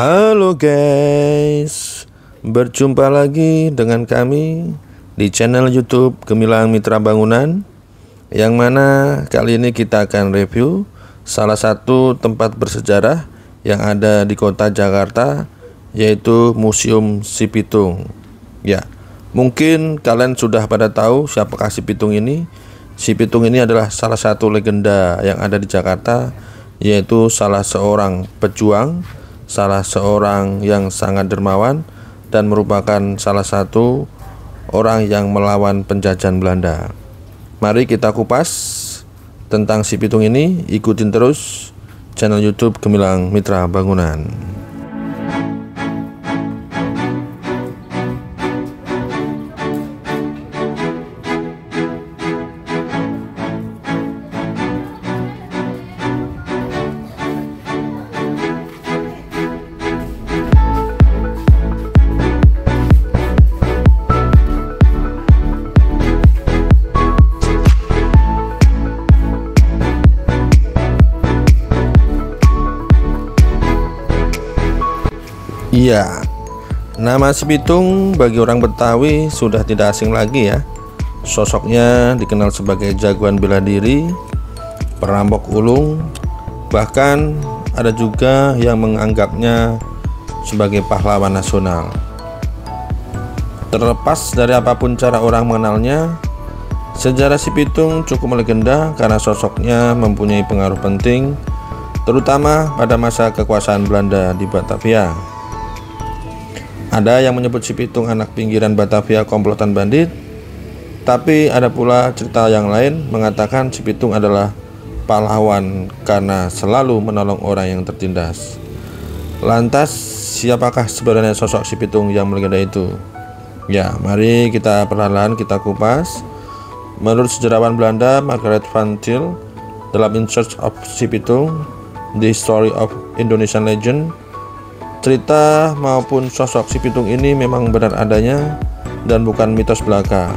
Halo guys, berjumpa lagi dengan kami di channel YouTube Gemilang Mitra Bangunan, yang mana kali ini kita akan review salah satu tempat bersejarah yang ada di kota Jakarta, yaitu Museum Si Pitung. Ya, mungkin kalian sudah pada tahu siapakah Si Pitung ini. Si Pitung ini adalah salah satu legenda yang ada di Jakarta, yaitu salah seorang pejuang, salah seorang yang sangat dermawan, dan merupakan salah satu orang yang melawan penjajahan Belanda. Mari kita kupas tentang Si Pitung ini. Ikutin terus channel YouTube Gemilang Mitra Bangunan. Iya, nama Si Pitung bagi orang Betawi sudah tidak asing lagi ya. Sosoknya dikenal sebagai jagoan bela diri, perampok ulung, bahkan ada juga yang menganggapnya sebagai pahlawan nasional. Terlepas dari apapun cara orang mengenalnya, sejarah Si Pitung cukup melegenda karena sosoknya mempunyai pengaruh penting, terutama pada masa kekuasaan Belanda di Batavia. Ada yang menyebut Si Pitung anak pinggiran Batavia komplotan bandit, tapi ada pula cerita yang lain mengatakan Si Pitung adalah pahlawan karena selalu menolong orang yang tertindas. Lantas, siapakah sebenarnya sosok Si Pitung yang melegenda itu? Ya, mari kita perlahan-lahan kita kupas. Menurut sejarawan Belanda Margaret van Til dalam In Search of Si Pitung, The Story of Indonesian Legend, cerita maupun sosok Si Pitung ini memang benar adanya dan bukan mitos belaka.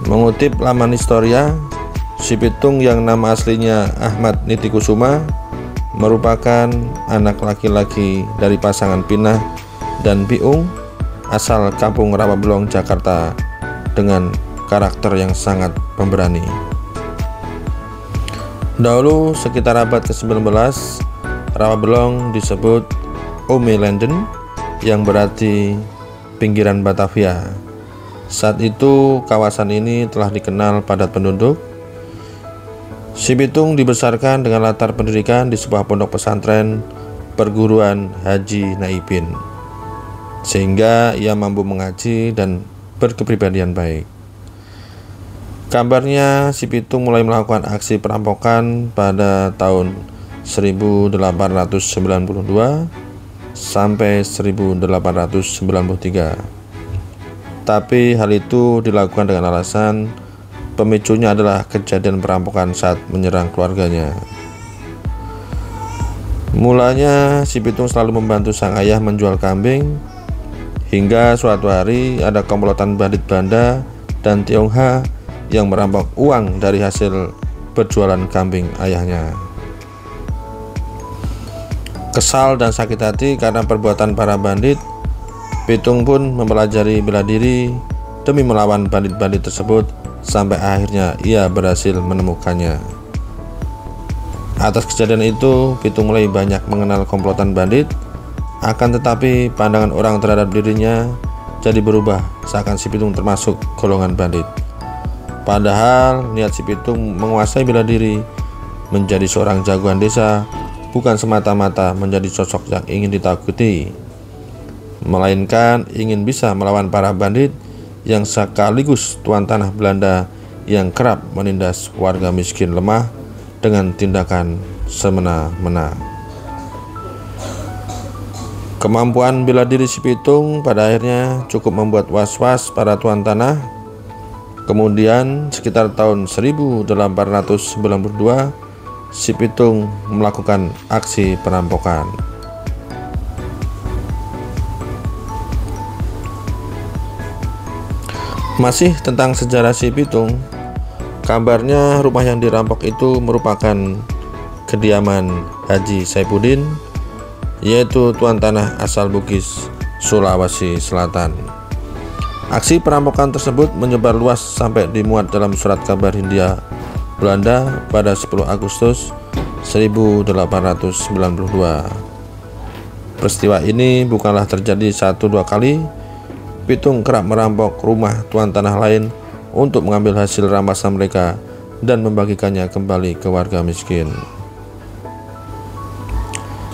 Mengutip laman Historia, Si Pitung yang nama aslinya Ahmad Nitikusuma merupakan anak laki-laki dari pasangan Pinah dan Piung asal kampung Rawabelong, Jakarta, dengan karakter yang sangat pemberani. Dahulu sekitar abad ke-19, Rawabelong disebut Omelanden, yang berarti pinggiran Batavia. Saat itu kawasan ini telah dikenal padat penduduk. Si Pitung dibesarkan dengan latar pendidikan di sebuah pondok pesantren perguruan Haji Naibin, sehingga ia mampu mengaji dan berkepribadian baik. Kabarnya Si Pitung mulai melakukan aksi perampokan pada tahun 1892 sampai 1893. Tapi hal itu dilakukan dengan alasan pemicunya adalah kejadian perampokan saat menyerang keluarganya. Mulanya Si Pitung selalu membantu sang ayah menjual kambing, hingga suatu hari ada komplotan bandit Belanda dan Tionghoa yang merampok uang dari hasil berjualan kambing ayahnya. Kesal dan sakit hati karena perbuatan para bandit, Pitung pun mempelajari bela diri demi melawan bandit-bandit tersebut sampai akhirnya ia berhasil menemukannya. Atas kejadian itu, Pitung mulai banyak mengenal komplotan bandit, akan tetapi pandangan orang terhadap dirinya jadi berubah seakan Si Pitung termasuk golongan bandit. Padahal niat Si Pitung menguasai bela diri, menjadi seorang jagoan desa, bukan semata-mata menjadi sosok yang ingin ditakuti, melainkan ingin bisa melawan para bandit yang sekaligus tuan tanah Belanda yang kerap menindas warga miskin lemah dengan tindakan semena-mena. Kemampuan bela diri Si Pitung pada akhirnya cukup membuat was-was para tuan tanah. Kemudian sekitar tahun 1892, Si Pitung melakukan aksi perampokan. Masih tentang sejarah Si Pitung, kabarnya rumah yang dirampok itu merupakan kediaman Haji Saifuddin yaitu tuan tanah asal Bugis, Sulawesi Selatan. Aksi perampokan tersebut menyebar luas sampai dimuat dalam surat kabar Hindia Belanda pada 10 Agustus 1892. Peristiwa ini bukanlah terjadi 1-2 kali. Pitung kerap merampok rumah tuan tanah lain untuk mengambil hasil rampasan mereka dan membagikannya kembali ke warga miskin.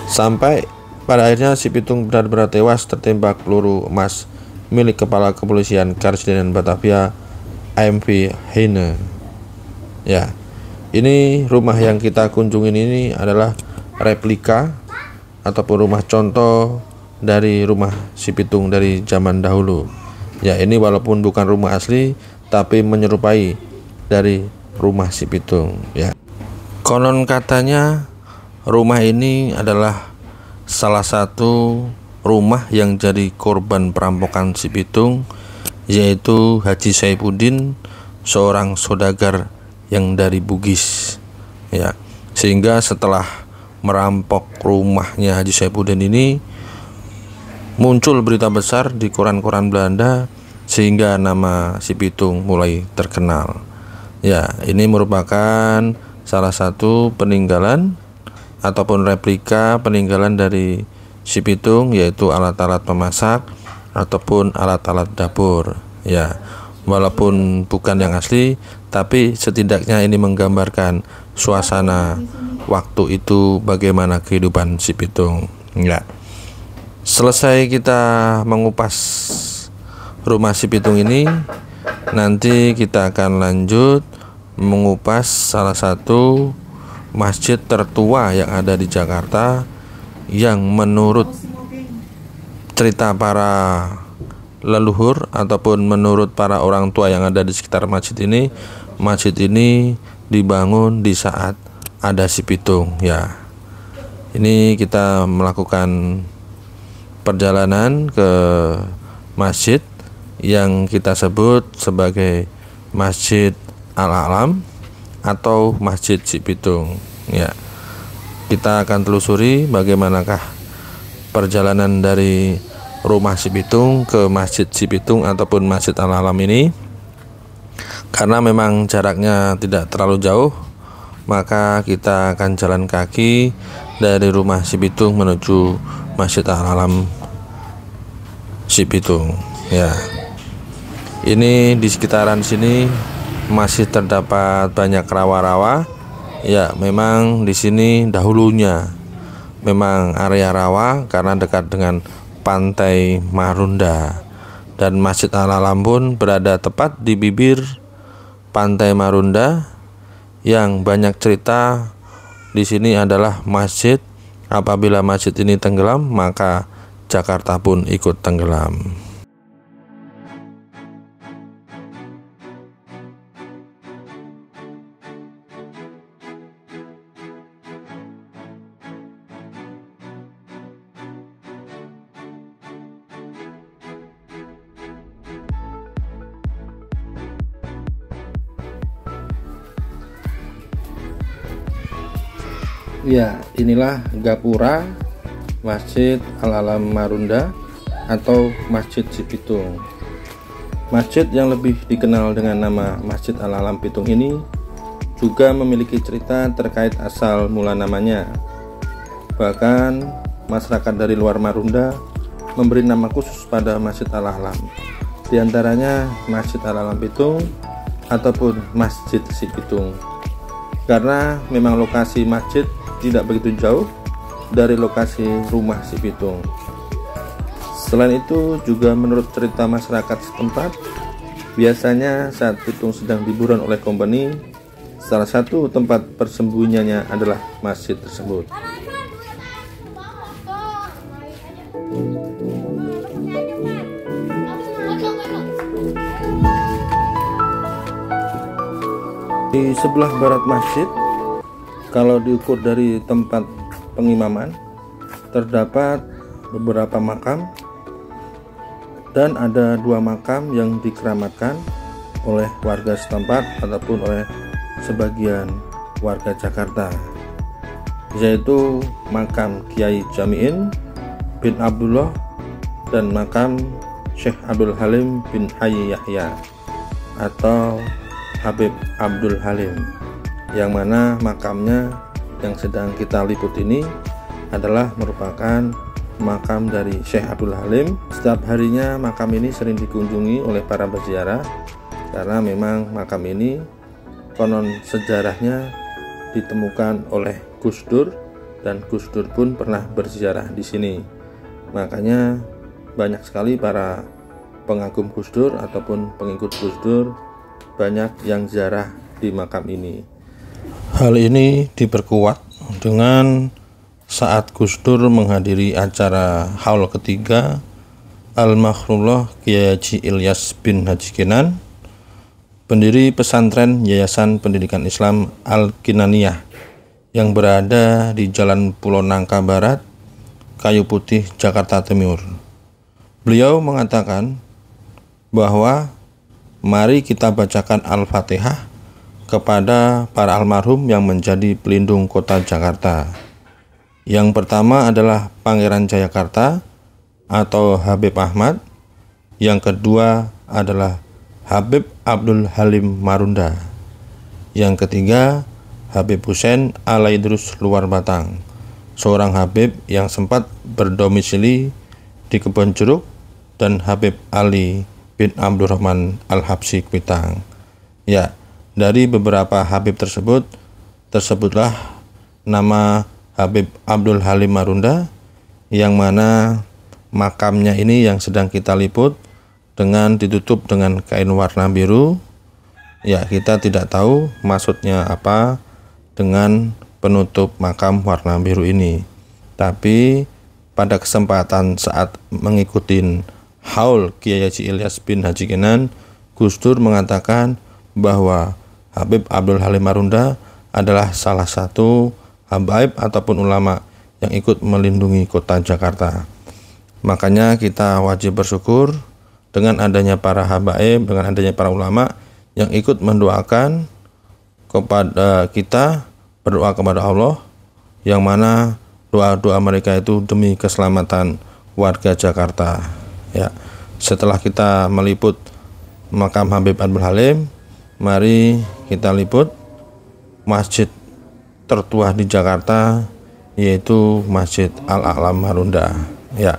Sampai pada akhirnya si Pitung benar-benar tewas tertembak peluru emas milik Kepala Kepolisian Karsidenan Batavia, AMV Heine. Ya, ini rumah yang kita kunjungin ini adalah replika ataupun rumah contoh dari rumah si Pitung dari zaman dahulu. Ya, ini walaupun bukan rumah asli tapi menyerupai dari rumah si Pitung. Ya, konon katanya rumah ini adalah salah satu rumah yang jadi korban perampokan si Pitung, yaitu Haji Saifuddin, seorang saudagar yang dari Bugis. Ya, sehingga setelah merampok rumahnya Haji Saifuddin ini, muncul berita besar di koran-koran Belanda sehingga nama si Pitung mulai terkenal. Ya, ini merupakan salah satu peninggalan ataupun replika peninggalan dari si Pitung, yaitu alat-alat memasak ataupun alat-alat dapur. Ya, walaupun bukan yang asli, tapi setidaknya ini menggambarkan suasana waktu itu, bagaimana kehidupan si Pitung. Ya, selesai kita mengupas rumah si Pitung ini, nanti kita akan lanjut mengupas salah satu masjid tertua yang ada di Jakarta, yang menurut cerita para leluhur ataupun menurut para orang tua yang ada di sekitar masjid ini dibangun di saat ada si Pitung. Ya, ini kita melakukan perjalanan ke masjid yang kita sebut sebagai Masjid Al-Alam atau Masjid si Pitung. Ya, kita akan telusuri bagaimanakah perjalanan dari rumah si Pitung ke Masjid si Pitung ataupun Masjid Al-Alam ini. Karena memang jaraknya tidak terlalu jauh, maka kita akan jalan kaki dari rumah si Pitung menuju Masjid Al-Alam si Pitung. Ya, ini di sekitaran sini masih terdapat banyak rawa-rawa. Ya, memang di sini dahulunya memang area rawa karena dekat dengan pantai Marunda, dan Masjid Al-Alam pun berada tepat di bibir pantai Marunda. Yang banyak cerita di sini adalah masjid, apabila masjid ini tenggelam maka Jakarta pun ikut tenggelam. Ya, inilah gapura Masjid Al-Alam Marunda atau Masjid si Pitung. Masjid yang lebih dikenal dengan nama Masjid Al-Alam Pitung ini juga memiliki cerita terkait asal mula namanya. Bahkan masyarakat dari luar Marunda memberi nama khusus pada Masjid Al-Alam, di antaranya Masjid Al-Alam Pitung ataupun Masjid si Pitung, karena memang lokasi masjid tidak begitu jauh dari lokasi rumah si Pitung. Selain itu juga menurut cerita masyarakat setempat, biasanya saat Pitung sedang liburan oleh kompeni, salah satu tempat persembunyiannya adalah masjid tersebut. Di sebelah barat masjid, kalau diukur dari tempat pengimaman, terdapat beberapa makam, dan ada 2 makam yang dikeramatkan oleh warga setempat ataupun oleh sebagian warga Jakarta. yaitu makam Kiai Jami'in bin Abdullah dan makam Syekh Abdul Halim bin Hayy Yahya atau Habib Abdul Halim, yang mana makamnya yang sedang kita liput ini adalah merupakan makam dari Syekh Abdul Halim. Setiap harinya makam ini sering dikunjungi oleh para peziarah karena memang makam ini konon sejarahnya ditemukan oleh Gus Dur dan Gus Dur pun pernah berziarah di sini. Makanya banyak sekali para pengagum Gus Dur ataupun pengikut Gus Dur banyak yang ziarah di makam ini. Hal ini diperkuat dengan saat Gus Dur menghadiri acara haul ketiga Al-Makhrullah Kiai Haji Ilyas bin Haji Kenan, pendiri pesantren Yayasan Pendidikan Islam Al-Kinaniyah yang berada di Jalan Pulau Nangka Barat, Kayu Putih, Jakarta Timur. Beliau mengatakan bahwa mari kita bacakan Al-Fatihah kepada para almarhum yang menjadi pelindung kota Jakarta. Yang pertama adalah Pangeran Jayakarta atau Habib Ahmad. Yang kedua adalah Habib Abdul Halim Marunda. Yang ketiga Habib Hussein Alaidrus Luar Batang, seorang Habib yang sempat berdomisili di Kebon Jeruk, dan Habib Ali bin Abdurrahman Al-Habsyi Kuitang. Ya, dari beberapa Habib tersebutlah nama Habib Abdul Halim Marunda, yang mana makamnya ini yang sedang kita liput dengan ditutup dengan kain warna biru. Ya, kita tidak tahu maksudnya apa dengan penutup makam warna biru ini. Tapi pada kesempatan saat mengikuti haul Kiai Haji Ilyas bin Haji Kenan, Gus Dur mengatakan bahwa Habib Abdul Halim Marunda adalah salah satu habaib ataupun ulama yang ikut melindungi kota Jakarta. Makanya kita wajib bersyukur dengan adanya para habaib, dengan adanya para ulama yang ikut mendoakan kepada kita, berdoa kepada Allah, yang mana doa-doa mereka itu demi keselamatan warga Jakarta. Ya, setelah kita meliput makam Habib Abdul Halim, mari kita liput masjid tertua di Jakarta, yaitu Masjid Al-A'lam Marunda. Ya,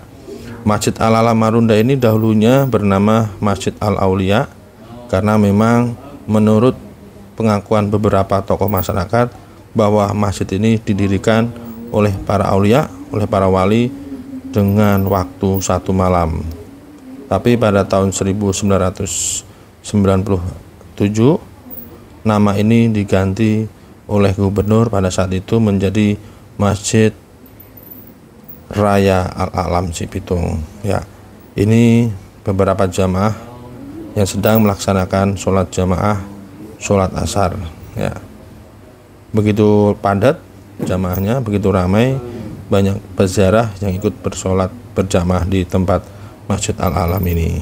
Masjid Al-A'lam Marunda ini dahulunya bernama Masjid Al-Aulia karena memang menurut pengakuan beberapa tokoh masyarakat bahwa masjid ini didirikan oleh para aulia, oleh para wali dengan waktu 1 malam. Tapi pada tahun 1997 nama ini diganti oleh gubernur pada saat itu menjadi Masjid Raya Al-A'lam Cibitung. Ya, ini beberapa jamaah yang sedang melaksanakan sholat jamaah, sholat asar. Ya, begitu padat jamaahnya, begitu ramai, banyak peziarah yang ikut bersolat berjamaah di tempat Masjid Al-A'lam ini.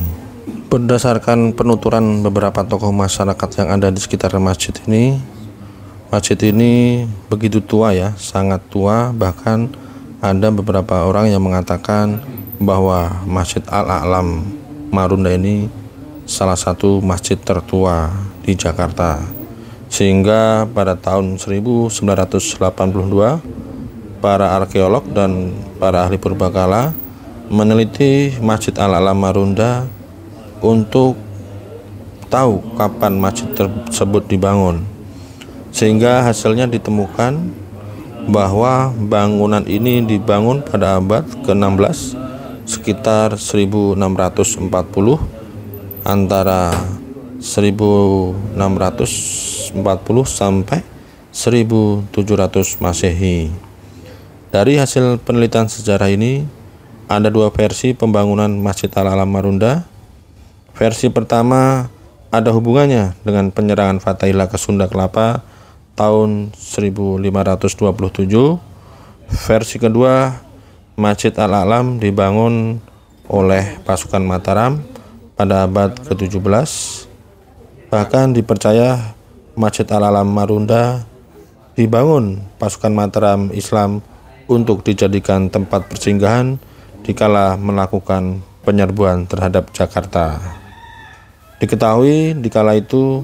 Berdasarkan penuturan beberapa tokoh masyarakat yang ada di sekitar masjid ini begitu tua ya, sangat tua. Bahkan ada beberapa orang yang mengatakan bahwa Masjid Al-A'lam Marunda ini salah satu masjid tertua di Jakarta. Sehingga pada tahun 1982 para arkeolog dan para ahli purbakala meneliti Masjid Al-A'lam Marunda untuk tahu kapan masjid tersebut dibangun. Sehingga hasilnya ditemukan bahwa bangunan ini dibangun pada abad ke-16 sekitar 1640, antara 1640 sampai 1700 Masehi. Dari hasil penelitian sejarah ini ada dua versi pembangunan Masjid Al-A'lam Marunda. Versi pertama ada hubungannya dengan penyerangan Fatahillah ke Sunda Kelapa tahun 1527. Versi kedua, Masjid Al-A'lam dibangun oleh pasukan Mataram pada abad ke-17. Bahkan dipercaya Masjid Al-A'lam Marunda dibangun pasukan Mataram Islam untuk dijadikan tempat persinggahan dikala melakukan penyerbuan terhadap Jakarta. Diketahui dikala itu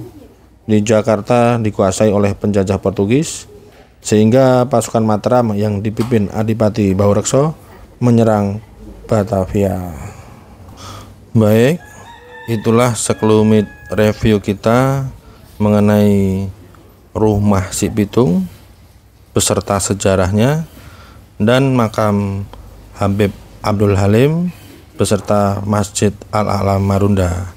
di Jakarta dikuasai oleh penjajah Portugis, sehingga pasukan Mataram yang dipimpin Adipati Baurekso menyerang Batavia. Baik, itulah sekelumit review kita mengenai Rumah Si Pitung beserta sejarahnya dan makam Habib Abdul Halim beserta Masjid Al-A'la Marunda.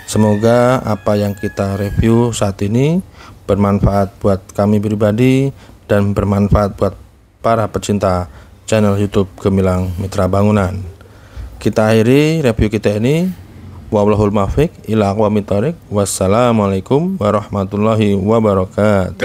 Semoga apa yang kita review saat ini bermanfaat buat kami pribadi dan bermanfaat buat para pecinta channel YouTube Gemilang Mitra Bangunan. Kita akhiri review kita ini. Wallahul muwaffiq ila aqwamit thoriq. Wassalamualaikum warahmatullahi wabarakatuh.